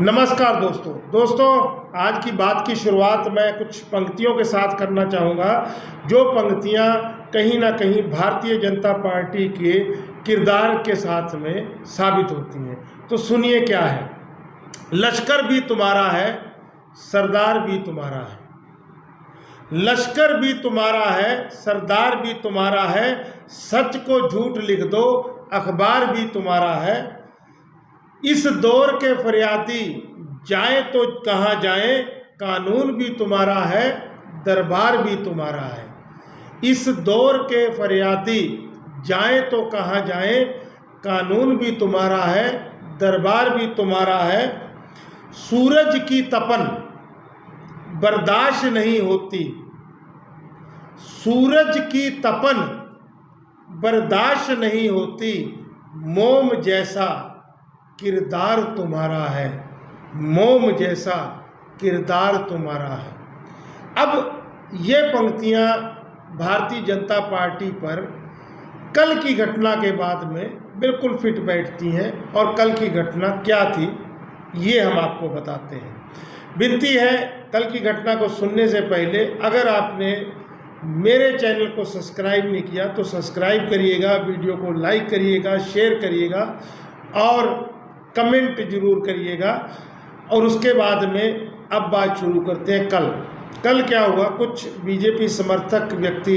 नमस्कार दोस्तों, आज की बात की शुरुआत मैं कुछ पंक्तियों के साथ करना चाहूँगा, जो पंक्तियाँ कहीं ना कहीं भारतीय जनता पार्टी के किरदार के साथ में साबित होती हैं। तो सुनिए क्या है। लश्कर भी तुम्हारा है, सरदार भी तुम्हारा है। लश्कर भी तुम्हारा है, सरदार भी तुम्हारा है। सच को झूठ लिख दो, अखबार भी तुम्हारा है। इस दौर के फरियादी जाए तो कहाँ जाए, कानून भी तुम्हारा है, दरबार भी तुम्हारा है। इस दौर के फरियादी जाए तो कहाँ जाए, कानून भी तुम्हारा है, दरबार भी तुम्हारा है। सूरज की तपन बर्दाश्त नहीं होती, सूरज की तपन बर्दाश्त नहीं होती। मोम जैसा किरदार तुम्हारा है, मोम जैसा किरदार तुम्हारा है। अब ये पंक्तियाँ भारतीय जनता पार्टी पर कल की घटना के बाद में बिल्कुल फिट बैठती हैं। और कल की घटना क्या थी ये हम आपको बताते हैं। विनती है, कल की घटना को सुनने से पहले अगर आपने मेरे चैनल को सब्सक्राइब नहीं किया तो सब्सक्राइब करिएगा, वीडियो को लाइक करिएगा, शेयर करिएगा और कमेंट जरूर करिएगा। और उसके बाद में अब बात शुरू करते हैं। कल क्या हुआ, कुछ बीजेपी समर्थक व्यक्ति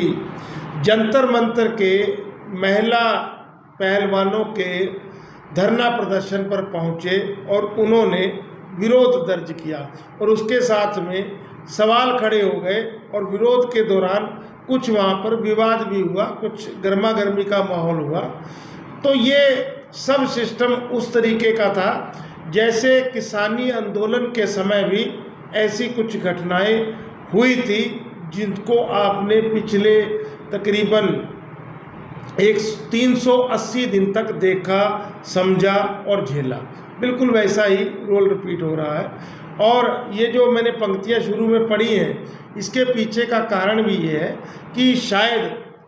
जंतर मंतर के महिला पहलवानों के धरना प्रदर्शन पर पहुंचे और उन्होंने विरोध दर्ज किया और उसके साथ में सवाल खड़े हो गए। और विरोध के दौरान कुछ वहाँ पर विवाद भी हुआ, कुछ गर्मा गर्मी का माहौल हुआ। तो ये सब सिस्टम उस तरीके का था जैसे किसानी आंदोलन के समय भी ऐसी कुछ घटनाएं हुई थी जिनको आपने पिछले तकरीबन 380 दिन तक देखा, समझा और झेला। बिल्कुल वैसा ही रोल रिपीट हो रहा है। और ये जो मैंने पंक्तियाँ शुरू में पढ़ी हैं, इसके पीछे का कारण भी ये है कि शायद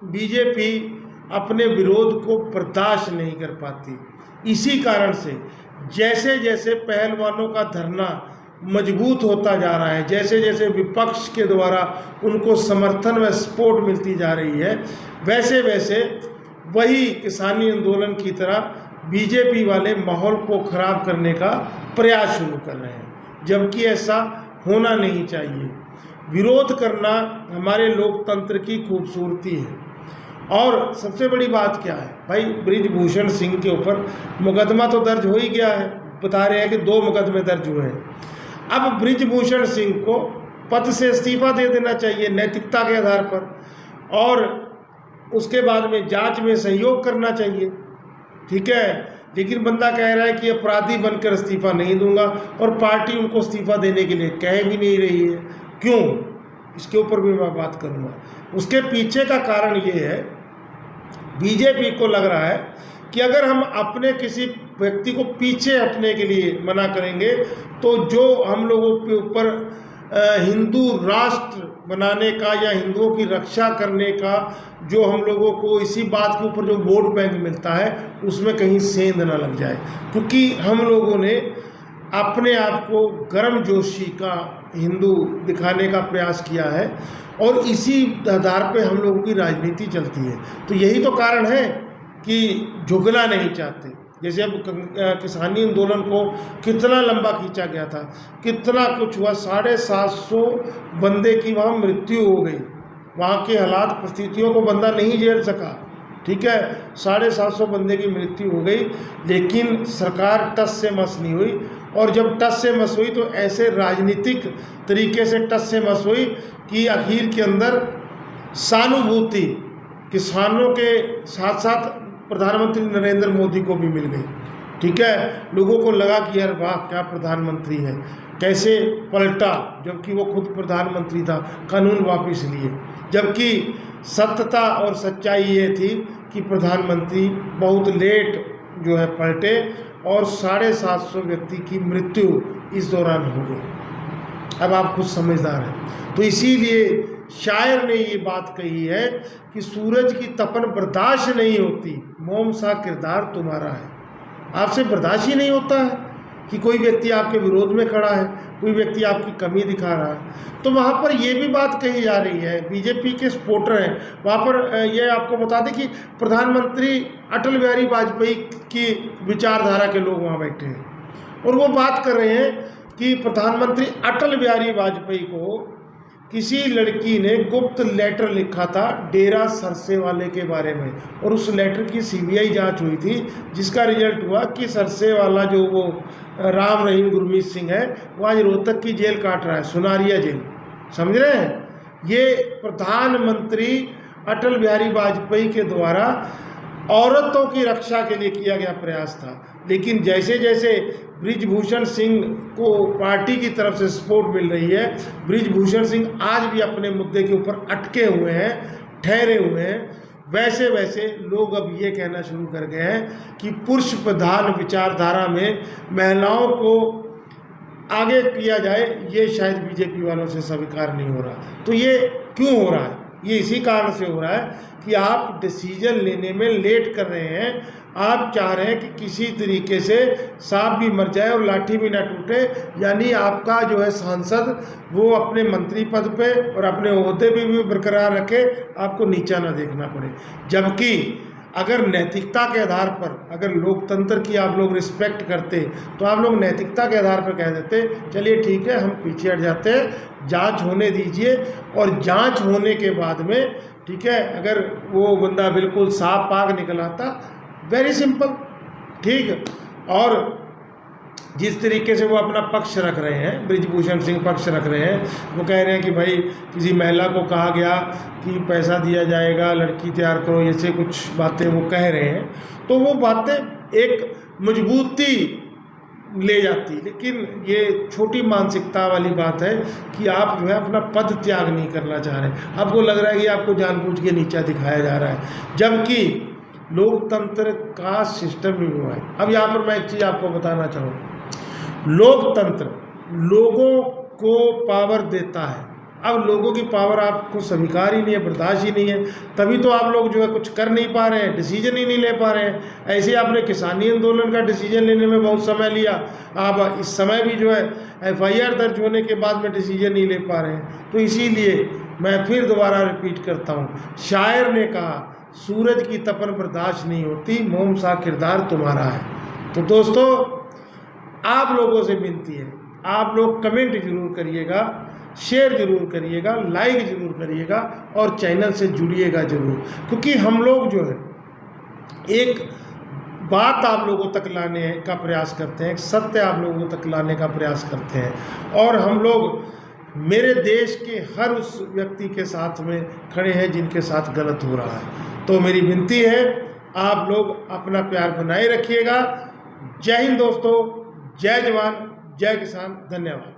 बीजेपी अपने विरोध को बर्दाश्त नहीं कर पाती। इसी कारण से जैसे जैसे पहलवानों का धरना मजबूत होता जा रहा है, जैसे जैसे विपक्ष के द्वारा उनको समर्थन व सपोर्ट मिलती जा रही है, वैसे वैसे वही किसानी आंदोलन की तरह बीजेपी वाले माहौल को ख़राब करने का प्रयास शुरू कर रहे हैं, जबकि ऐसा होना नहीं चाहिए। विरोध करना हमारे लोकतंत्र की खूबसूरती है। और सबसे बड़ी बात क्या है भाई, बृजभूषण सिंह के ऊपर मुकदमा तो दर्ज हो ही गया है। बता रहे हैं कि 2 मुकदमे दर्ज हुए हैं। अब बृजभूषण सिंह को पद से इस्तीफा दे देना चाहिए नैतिकता के आधार पर, और उसके बाद में जांच में सहयोग करना चाहिए, ठीक है। लेकिन बंदा कह रहा है कि अपराधी बनकर इस्तीफा नहीं दूंगा, और पार्टी उनको इस्तीफा देने के लिए कह भी नहीं रही है। क्यों, इसके ऊपर भी मैं बात करूंगा। उसके पीछे का कारण ये है, बीजेपी को लग रहा है कि अगर हम अपने किसी व्यक्ति को पीछे हटने के लिए मना करेंगे तो जो हम लोगों के ऊपर हिंदू राष्ट्र बनाने का या हिंदुओं की रक्षा करने का जो हम लोगों को इसी बात के ऊपर जो वोट बैंक मिलता है उसमें कहीं सेंध ना लग जाए। क्योंकि हम लोगों ने अपने आप को गर्मजोशी का हिंदू दिखाने का प्रयास किया है और इसी आधार पे हम लोगों की राजनीति चलती है। तो यही तो कारण है कि झुकना नहीं चाहते। जैसे अब किसानी आंदोलन को कितना लंबा खींचा गया था, कितना कुछ हुआ, 750 बंदे की वहाँ मृत्यु हो गई। वहाँ के हालात परिस्थितियों को बंदा नहीं झेल सका, ठीक है। 750 बंदे की मृत्यु हो गई, लेकिन सरकार टस से मस नहीं हुई। और जब टस से मस हुई तो ऐसे राजनीतिक तरीके से टस से मस हुई कि आखिर के अंदर सहानुभूति किसानों के साथ साथ प्रधानमंत्री नरेंद्र मोदी को भी मिल गई, ठीक है। लोगों को लगा कि यार वाह क्या प्रधानमंत्री है, कैसे पलटा, जबकि वो खुद प्रधानमंत्री था, कानून वापस लिए। जबकि सत्यता और सच्चाई ये थी कि प्रधानमंत्री बहुत लेट जो है पलटे और 750 व्यक्ति की मृत्यु इस दौरान हो गई। अब आप खुद समझदार हैं। तो इसीलिए शायर ने ये बात कही है कि सूरज की तपन बर्दाश्त नहीं होती, मोम सा किरदार तुम्हारा है। आपसे बर्दाश्त ही नहीं होता है, कि कोई व्यक्ति आपके विरोध में खड़ा है, कोई व्यक्ति आपकी कमी दिखा रहा है। तो वहाँ पर ये भी बात कही जा रही है, बीजेपी के सपोर्टर हैं वहाँ पर, ये आपको बता दें कि प्रधानमंत्री अटल बिहारी वाजपेयी की विचारधारा के लोग वहाँ बैठे हैं और वो बात कर रहे हैं कि प्रधानमंत्री अटल बिहारी वाजपेयी को किसी लड़की ने गुप्त लेटर लिखा था डेरा सरसे वाले के बारे में, और उस लेटर की सीबीआई जांच हुई थी, जिसका रिजल्ट हुआ कि सरसे वाला जो वो राम रहीम गुरमीत सिंह है वो आज रोहतक की जेल काट रहा है, सुनारिया जेल। समझ रहे हैं? ये प्रधानमंत्री अटल बिहारी वाजपेयी के द्वारा औरतों की रक्षा के लिए किया गया प्रयास था। लेकिन जैसे जैसे बृजभूषण सिंह को पार्टी की तरफ से सपोर्ट मिल रही है, बृजभूषण सिंह आज भी अपने मुद्दे के ऊपर अटके हुए हैं, ठहरे हुए हैं, वैसे वैसे लोग अब ये कहना शुरू कर गए हैं कि पुरुष प्रधान विचारधारा में महिलाओं को आगे किया जाए, ये शायद बीजेपी वालों से स्वीकार नहीं हो रहा। तो ये क्यों हो रहा है? ये इसी कारण से हो रहा है कि आप डिसीजन लेने में लेट कर रहे हैं। आप चाह रहे हैं कि किसी तरीके से सांप भी मर जाए और लाठी भी ना टूटे, यानी आपका जो है सांसद वो अपने मंत्री पद पे और अपने ओहदे भी बरकरार रखे, आपको नीचा ना देखना पड़े। जबकि अगर नैतिकता के आधार पर, अगर लोकतंत्र की आप लोग रिस्पेक्ट करते तो आप लोग नैतिकता के आधार पर कह देते चलिए ठीक है हम पीछे हट जाते हैं, जांच होने दीजिए, और जांच होने के बाद में ठीक है अगर वो बंदा बिल्कुल साफ पाक निकल आता, वेरी सिंपल, ठीक है। और जिस तरीके से वो अपना पक्ष रख रहे हैं, बृजभूषण सिंह पक्ष रख रहे हैं, वो कह रहे हैं कि भाई किसी महिला को कहा गया कि पैसा दिया जाएगा, लड़की तैयार करो, ऐसे कुछ बातें वो कह रहे हैं, तो वो बातें एक मजबूती ले जाती। लेकिन ये छोटी मानसिकता वाली बात है कि आप जो है अपना पद त्याग नहीं करना चाह रहे, आपको लग रहा है कि आपको जानबूझ के नीचा दिखाया जा रहा है, जबकि लोकतंत्र का सिस्टम ही हुआ है। अब यहाँ पर मैं एक चीज़ आपको बताना चाहूँ, लोकतंत्र लोगों को पावर देता है। अब लोगों की पावर आपको स्वीकार ही नहीं है, बर्दाश्त ही नहीं है, तभी तो आप लोग जो है कुछ कर नहीं पा रहे हैं, डिसीजन ही नहीं ले पा रहे हैं। ऐसे आपने किसानी आंदोलन का डिसीजन लेने में बहुत समय लिया, आप इस समय भी जो है FIR दर्ज होने के बाद में डिसीजन नहीं ले पा रहे हैं। तो इसीलिए मैं फिर दोबारा रिपीट करता हूँ, शायर ने कहा सूरज की तपन बर्दाश्त नहीं होती, मोम सा किरदार तुम्हारा है। तो दोस्तों आप लोगों से विनती है, आप लोग कमेंट जरूर करिएगा, शेयर जरूर करिएगा, लाइक जरूर करिएगा और चैनल से जुड़िएगा जरूर, क्योंकि हम लोग जो है एक बात आप लोगों तक लाने का प्रयास करते हैं, एक सत्य आप लोगों तक लाने का प्रयास करते हैं, और हम लोग मेरे देश के हर उस व्यक्ति के साथ में खड़े हैं जिनके साथ गलत हो रहा है। तो मेरी विनती है आप लोग अपना प्यार बनाए रखिएगा। जय हिंद दोस्तों, जय जवान, जय किसान, धन्यवाद।